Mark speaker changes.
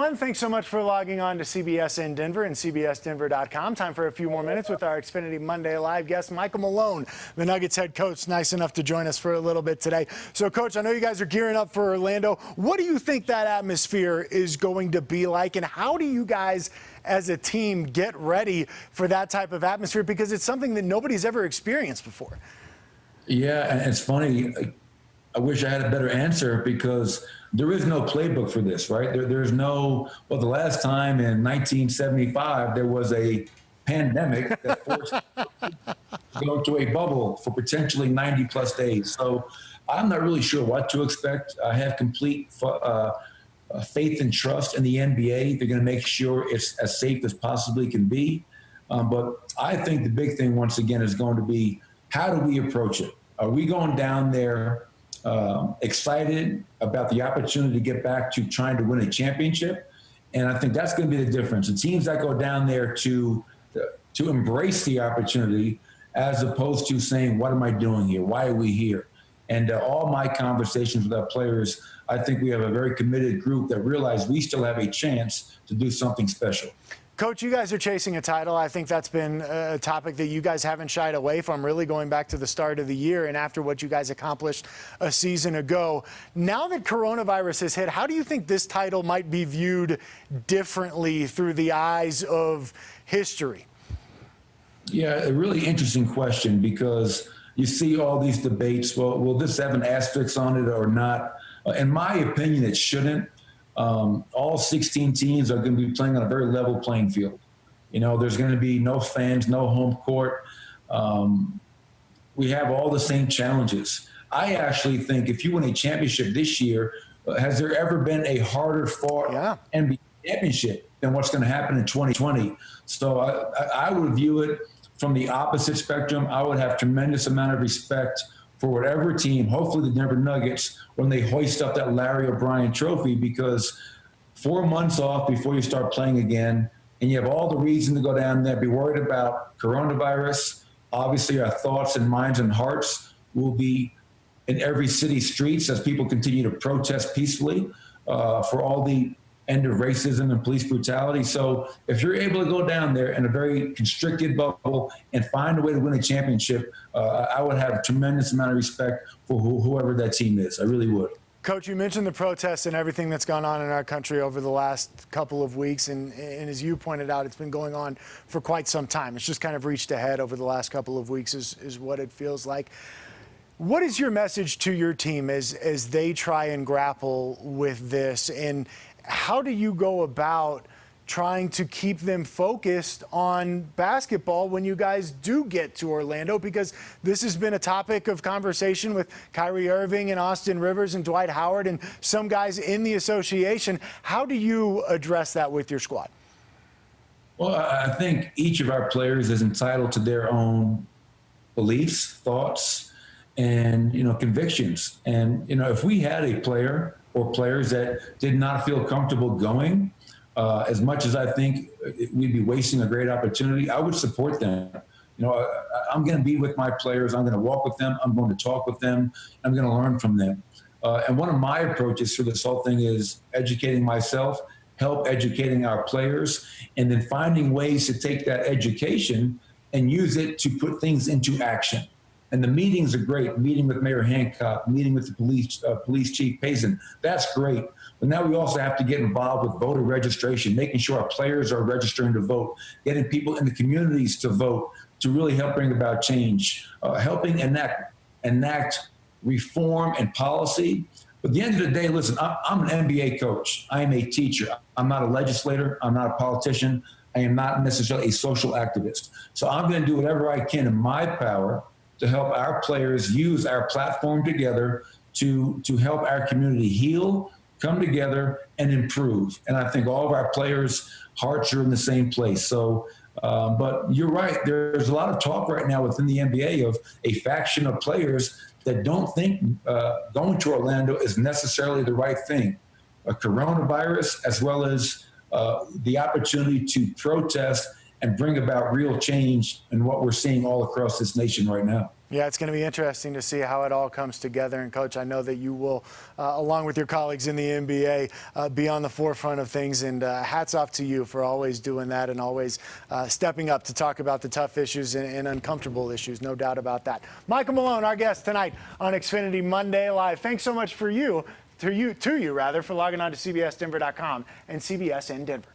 Speaker 1: everyone. Thanks so much for logging on to CBS in Denver and CBSDenver.com. Time for a few more minutes with our Xfinity Monday Live guest, Michael Malone, the Nuggets head coach, nice enough to join us for a little bit today. So, Coach, I know you guys are gearing up for Orlando. What do you think that atmosphere is going to be like, and how do you guys as a team get ready for that type of atmosphere? Because it's something that nobody's ever experienced before.
Speaker 2: Yeah, and it's funny. I wish I had a better answer because there is no playbook for this, right? There's no, well, the last time in 1975, there was a pandemic that forced to go to a bubble for potentially 90 plus days. So I'm not really sure what to expect. I have complete faith and trust in the NBA. They're going to make sure it's as safe as possibly can be. But I think the big thing, once again, is going to be, how do we approach it? Are we going down there excited about the opportunity to get back to trying to win a championship? And I think that's going to be the difference. The teams that go down there to embrace the opportunity, as opposed to saying, what am I doing here? Why are we here? And all my conversations with our players, I think we have a very committed group that realize we still have a chance to do something special.
Speaker 1: Coach, you guys are chasing a title. I think that's been a topic that you guys haven't shied away from, really going back to the start of the year and after what you guys accomplished a season ago. Now that coronavirus has hit, how do you think this title might be viewed differently through the eyes of history?
Speaker 2: Yeah, a really interesting question, because you see all these debates. Well, will this have an asterisk on it or not? In my opinion, it shouldn't. All 16 teams are going to be playing on a very level playing field. You know, there's going to be no fans, no home court. We have all the same challenges. I actually think if you win a championship this year, has there ever been a harder fought NBA championship than what's going to happen in 2020? So I would view it from the opposite spectrum. I would have tremendous amount of respect for whatever team, hopefully the Denver Nuggets, when they hoist up that Larry O'Brien trophy, because 4 months off before you start playing again, and you have all the reason to go down there, be worried about coronavirus. Obviously, our thoughts and minds and hearts will be in every city streets as people continue to protest peacefully for all the end of racism and police brutality. So if you're able to go down there in a very constricted bubble and find a way to win a championship, I would have a tremendous amount of respect for whoever that team is. I really would.
Speaker 1: Coach, you mentioned the protests and everything that's gone on in our country over the last couple of weeks. And as you pointed out, it's been going on for quite some time. It's just kind of reached a head over the last couple of weeks is what it feels like. What is your message to your team as they try and grapple with this? And how do you go about trying to keep them focused on basketball when you guys do get to Orlando? Because this has been a topic of conversation with Kyrie Irving and Austin Rivers and Dwight Howard and some guys in the association. How do you address that with your squad?
Speaker 2: Well, I think each of our players is entitled to their own beliefs, thoughts, and, convictions. And, if we had a player or players that did not feel comfortable going, as much as I think we'd be wasting a great opportunity, I would support them. I'm going to be with my players. I'm going to walk with them. I'm going to talk with them. I'm going to learn from them. And one of my approaches for this whole thing is educating myself, help educating our players, and then finding ways to take that education and use it to put things into action. And the meetings are great. Meeting with Mayor Hancock, meeting with the police chief Payson, that's great. But now we also have to get involved with voter registration, making sure our players are registering to vote, getting people in the communities to vote, to really help bring about change, helping enact reform and policy. But at the end of the day, listen, I'm an NBA coach. I am a teacher. I'm not a legislator. I'm not a politician. I am not necessarily a social activist. So I'm going to do whatever I can in my power to help our players use our platform together to help our community heal, come together, and improve. And I think all of our players' hearts are in the same place. So, but you're right. There's a lot of talk right now within the NBA of a faction of players that don't think going to Orlando is necessarily the right thing. A coronavirus, as well as the opportunity to protest and bring about real change in what we're seeing all across this nation right now.
Speaker 1: Yeah, it's going to be interesting to see how it all comes together. And, Coach, I know that you will, along with your colleagues in the NBA, be on the forefront of things. And hats off to you for always doing that and always stepping up to talk about the tough issues and uncomfortable issues. No doubt about that. Michael Malone, our guest tonight on Xfinity Monday Live. Thanks so much for logging on to CBSDenver.com and CBS in Denver.